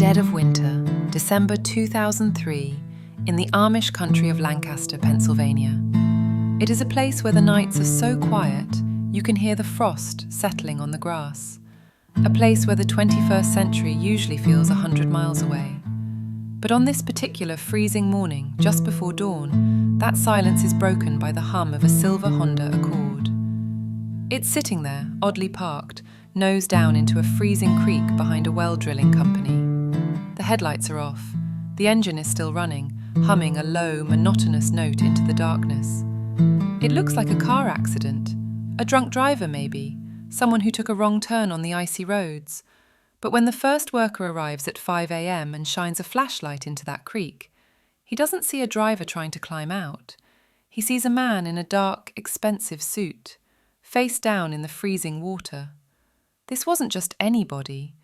dead of winter, December 2003, in the Amish country of Lancaster, Pennsylvania. It is a place where the nights are so quiet you can hear the frost settling on the grass. A place where the 21st century usually feels 100 miles away. But on this particular freezing morning, just before dawn, that silence is broken by the hum of a silver Honda Accord. It's sitting there, oddly parked, nose down into a freezing creek behind a well drilling company. The headlights are off. The engine is still running, humming a low, monotonous note into the darkness. It looks like a car accident. A drunk driver, maybe. Someone who took a wrong turn on the icy roads. But when the first worker arrives at 5 a.m. and shines a flashlight into that creek, he doesn't see a driver trying to climb out. He sees a man in a dark, expensive suit, face down in the freezing water. This wasn't just anybody.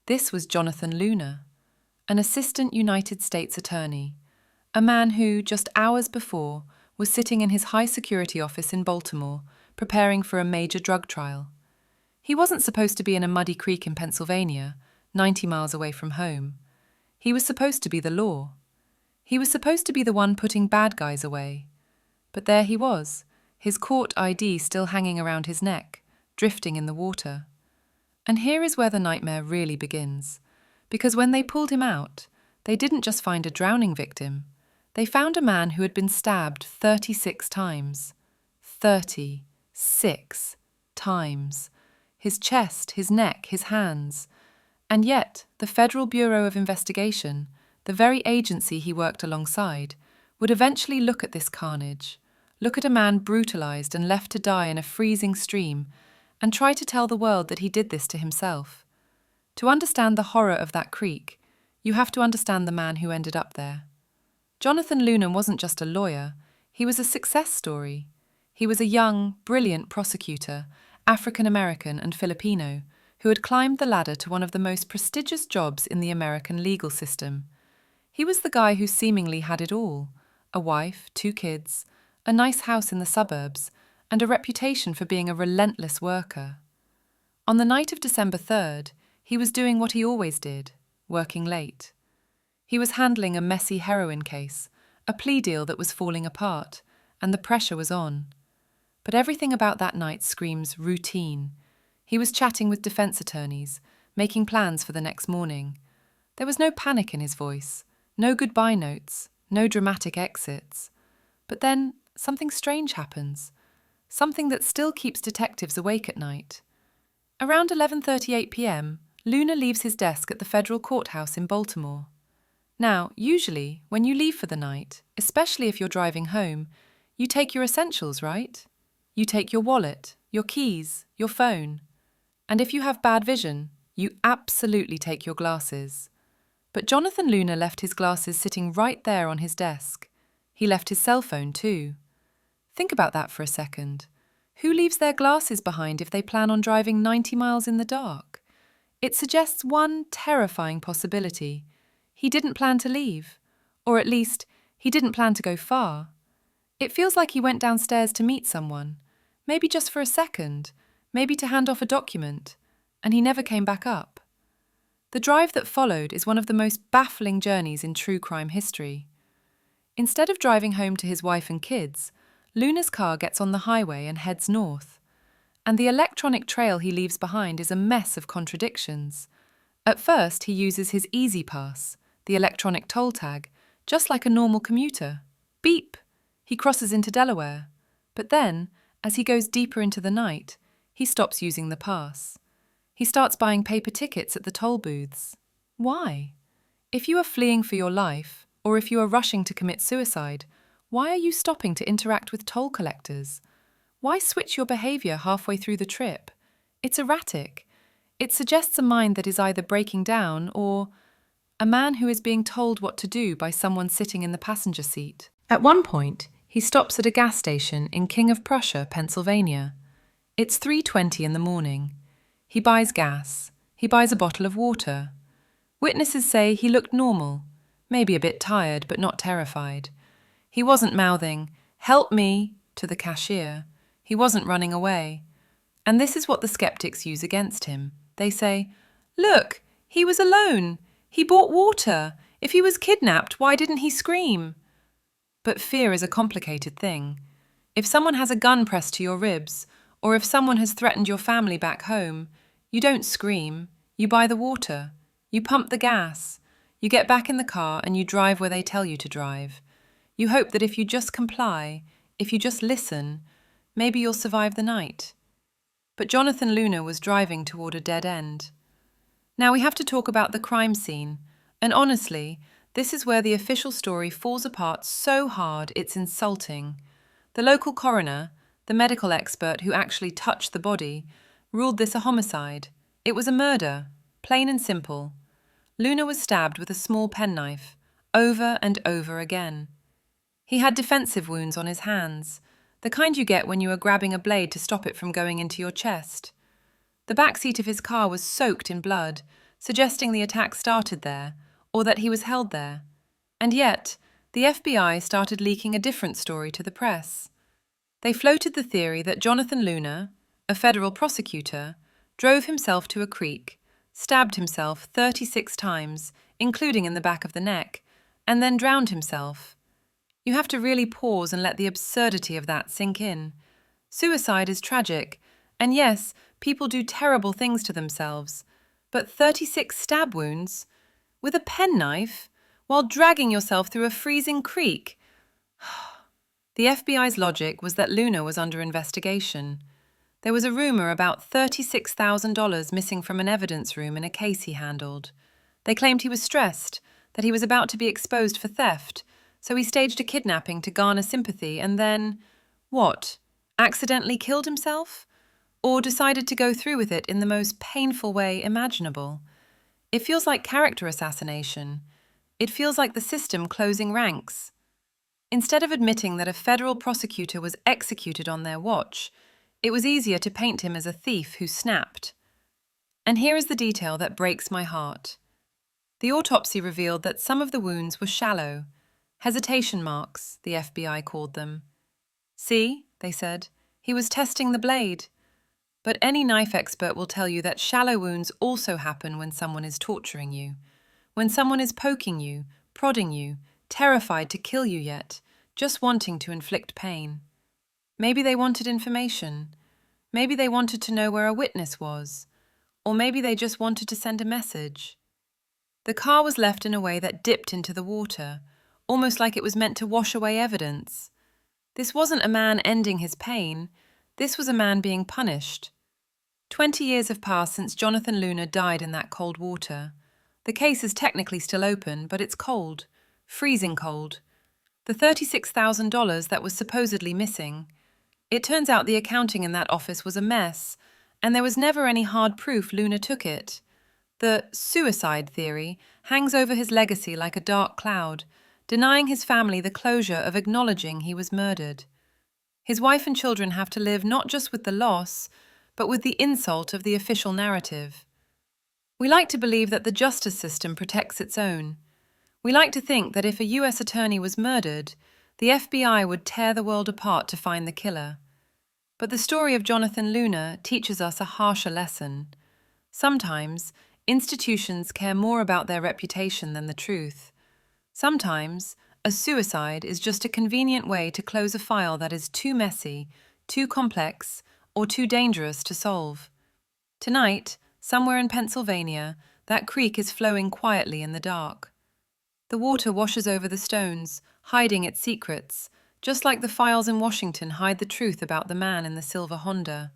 This was Jonathan Luna, an assistant United States attorney, a man who, just hours before, was sitting in his high-security office in Baltimore, preparing for a major drug trial. He wasn't supposed to be in a muddy creek in Pennsylvania, 90 miles away from home. He was supposed to be the law. He was supposed to be the one putting bad guys away. But there he was, his court ID still hanging around his neck, drifting in the water. And here is where the nightmare really begins. Because when they pulled him out, they didn't just find a drowning victim. They found a man who had been stabbed 36 times. 36 times. His chest, his neck, his hands. And yet, the Federal Bureau of Investigation, the very agency he worked alongside, would eventually look at this carnage, look at a man brutalized and left to die in a freezing stream, and try to tell the world that he did this to himself. To understand the horror of that creek, you have to understand the man who ended up there. Jonathan Luna wasn't just a lawyer, he was a success story. He was a young, brilliant prosecutor, African-American and Filipino, who had climbed the ladder to one of the most prestigious jobs in the American legal system. He was the guy who seemingly had it all: a wife, 2 kids, a nice house in the suburbs, and a reputation for being a relentless worker. On the night of December 3rd, he was doing what he always did, working late. He was handling a messy heroin case, a plea deal that was falling apart, and the pressure was on. But everything about that night screams routine. He was chatting with defense attorneys, making plans for the next morning. There was no panic in his voice, no goodbye notes, no dramatic exits. But then something strange happens, something that still keeps detectives awake at night. Around 11:38 p.m., Luna leaves his desk at the Federal Courthouse in Baltimore. Now, usually, when you leave for the night, especially if you're driving home, you take your essentials, right? You take your wallet, your keys, your phone. And if you have bad vision, you absolutely take your glasses. But Jonathan Luna left his glasses sitting right there on his desk. He left his cell phone too. Think about that for a second. Who leaves their glasses behind if they plan on driving 90 miles in the dark? It suggests one terrifying possibility. He didn't plan to leave. Or at least, he didn't plan to go far. It feels like he went downstairs to meet someone, maybe just for a second, maybe to hand off a document, and he never came back up. The drive that followed is one of the most baffling journeys in true crime history. Instead of driving home to his wife and kids, Luna's car gets on the highway and heads north. And the electronic trail he leaves behind is a mess of contradictions. At first, he uses his Easy Pass, the electronic toll tag, just like a normal commuter. Beep! He crosses into Delaware. But then, as he goes deeper into the night, he stops using the pass. He starts buying paper tickets at the toll booths. Why? If you are fleeing for your life, or if you are rushing to commit suicide, why are you stopping to interact with toll collectors? Why switch your behavior halfway through the trip? It's erratic. It suggests a mind that is either breaking down or a man who is being told what to do by someone sitting in the passenger seat. At one point, he stops at a gas station in King of Prussia, Pennsylvania. It's 3:20 in the morning. He buys gas. He buys a bottle of water. Witnesses say he looked normal, maybe a bit tired but not terrified. He wasn't mouthing, "Help me," to the cashier. He wasn't running away. And this is what the skeptics use against him. They say, "Look, he was alone. He bought water. If he was kidnapped, why didn't he scream? But fear is a complicated thing. If someone has a gun pressed to your ribs, or if someone has threatened your family back home, you don't scream. You buy the water. You pump the gas. You get back in the car and you drive where they tell you to drive. You hope that if you just comply, if you just listen, maybe you'll survive the night. But Jonathan Luna was driving toward a dead end. Now we have to talk about the crime scene, and honestly, this is where the official story falls apart so hard it's insulting. The local coroner, the medical expert who actually touched the body, ruled this a homicide. It was a murder, plain and simple. Luna was stabbed with a small penknife, over and over again. He had defensive wounds on his hands, the kind you get when you are grabbing a blade to stop it from going into your chest. The back seat of his car was soaked in blood, suggesting the attack started there, or that he was held there. And yet, the FBI started leaking a different story to the press. They floated the theory that Jonathan Luna, a federal prosecutor, drove himself to a creek, stabbed himself 36 times, including in the back of the neck, and then drowned himself. You have to really pause and let the absurdity of that sink in. Suicide is tragic, and yes, people do terrible things to themselves, but 36 stab wounds? With a penknife? While dragging yourself through a freezing creek? The FBI's logic was that Luna was under investigation. There was a rumor about $36,000 missing from an evidence room in a case he handled. They claimed he was stressed, that he was about to be exposed for theft, so he staged a kidnapping to garner sympathy and then, what, accidentally killed himself? Or decided to go through with it in the most painful way imaginable? It feels like character assassination. It feels like the system closing ranks. Instead of admitting that a federal prosecutor was executed on their watch, it was easier to paint him as a thief who snapped. And here is the detail that breaks my heart. The autopsy revealed that some of the wounds were shallow. Hesitation marks, the FBI called them. See, they said, he was testing the blade. But any knife expert will tell you that shallow wounds also happen when someone is torturing you, when someone is poking you, prodding you, terrified to kill you yet, just wanting to inflict pain. Maybe they wanted information. Maybe they wanted to know where a witness was. Or maybe they just wanted to send a message. The car was left in a way that dipped into the water, almost like it was meant to wash away evidence. This wasn't a man ending his pain. This was a man being punished. 20 years have passed since Jonathan Luna died in that cold water. The case is technically still open, but it's cold. Freezing cold. The $36,000 that was supposedly missing. It turns out the accounting in that office was a mess, and there was never any hard proof Luna took it. The suicide theory hangs over his legacy like a dark cloud, denying his family the closure of acknowledging he was murdered. His wife and children have to live not just with the loss, but with the insult of the official narrative. We like to believe that the justice system protects its own. We like to think that if a US attorney was murdered, the FBI would tear the world apart to find the killer. But the story of Jonathan Luna teaches us a harsher lesson. Sometimes, institutions care more about their reputation than the truth. Sometimes, a suicide is just a convenient way to close a file that is too messy, too complex, or too dangerous to solve. Tonight, somewhere in Pennsylvania, that creek is flowing quietly in the dark. The water washes over the stones, hiding its secrets, just like the files in Washington hide the truth about the man in the silver Honda.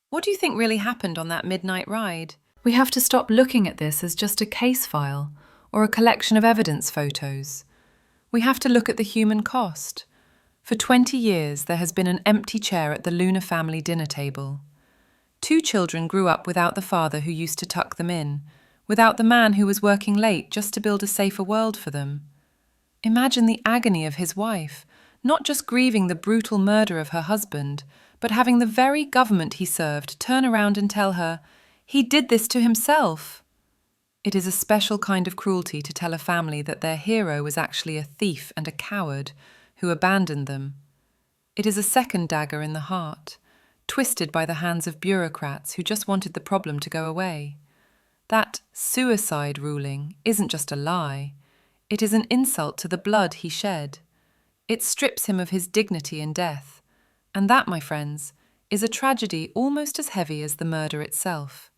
What do you think really happened on that midnight ride? We have to stop looking at this as just a case file or a collection of evidence photos. We have to look at the human cost. For 20 years, there has been an empty chair at the Luna family dinner table. 2 children grew up without the father who used to tuck them in, without the man who was working late just to build a safer world for them. Imagine the agony of his wife, not just grieving the brutal murder of her husband, but having the very government he served turn around and tell her, "He did this to himself." It is a special kind of cruelty to tell a family that their hero was actually a thief and a coward who abandoned them. It is a second dagger in the heart, twisted by the hands of bureaucrats who just wanted the problem to go away. That suicide ruling isn't just a lie. It is an insult to the blood he shed. It strips him of his dignity in death. And that, my friends, is a tragedy almost as heavy as the murder itself.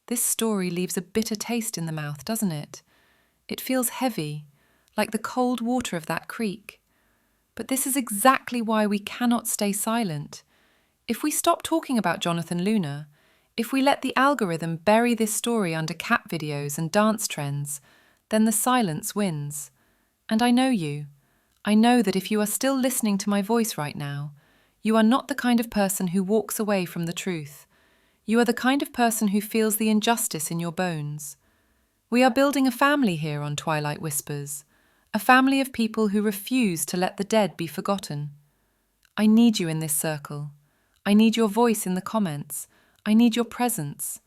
This story leaves a bitter taste in the mouth, doesn't it? It feels heavy, like the cold water of that creek. But this is exactly why we cannot stay silent. If we stop talking about Jonathan Luna, if we let the algorithm bury this story under cat videos and dance trends, then the silence wins. And I know you. I know that if you are still listening to my voice right now, you are not the kind of person who walks away from the truth. You are the kind of person who feels the injustice in your bones. We are building a family here on Twilight Whispers, a family of people who refuse to let the dead be forgotten. I need you in this circle. I need your voice in the comments. I need your presence.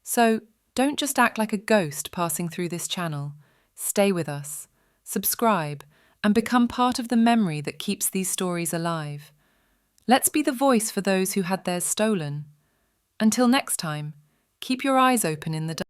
So don't just act like a ghost passing through this channel. Stay with us, subscribe, and become part of the memory that keeps these stories alive. Let's be the voice for those who had theirs stolen. Until next time, keep your eyes open in the dark.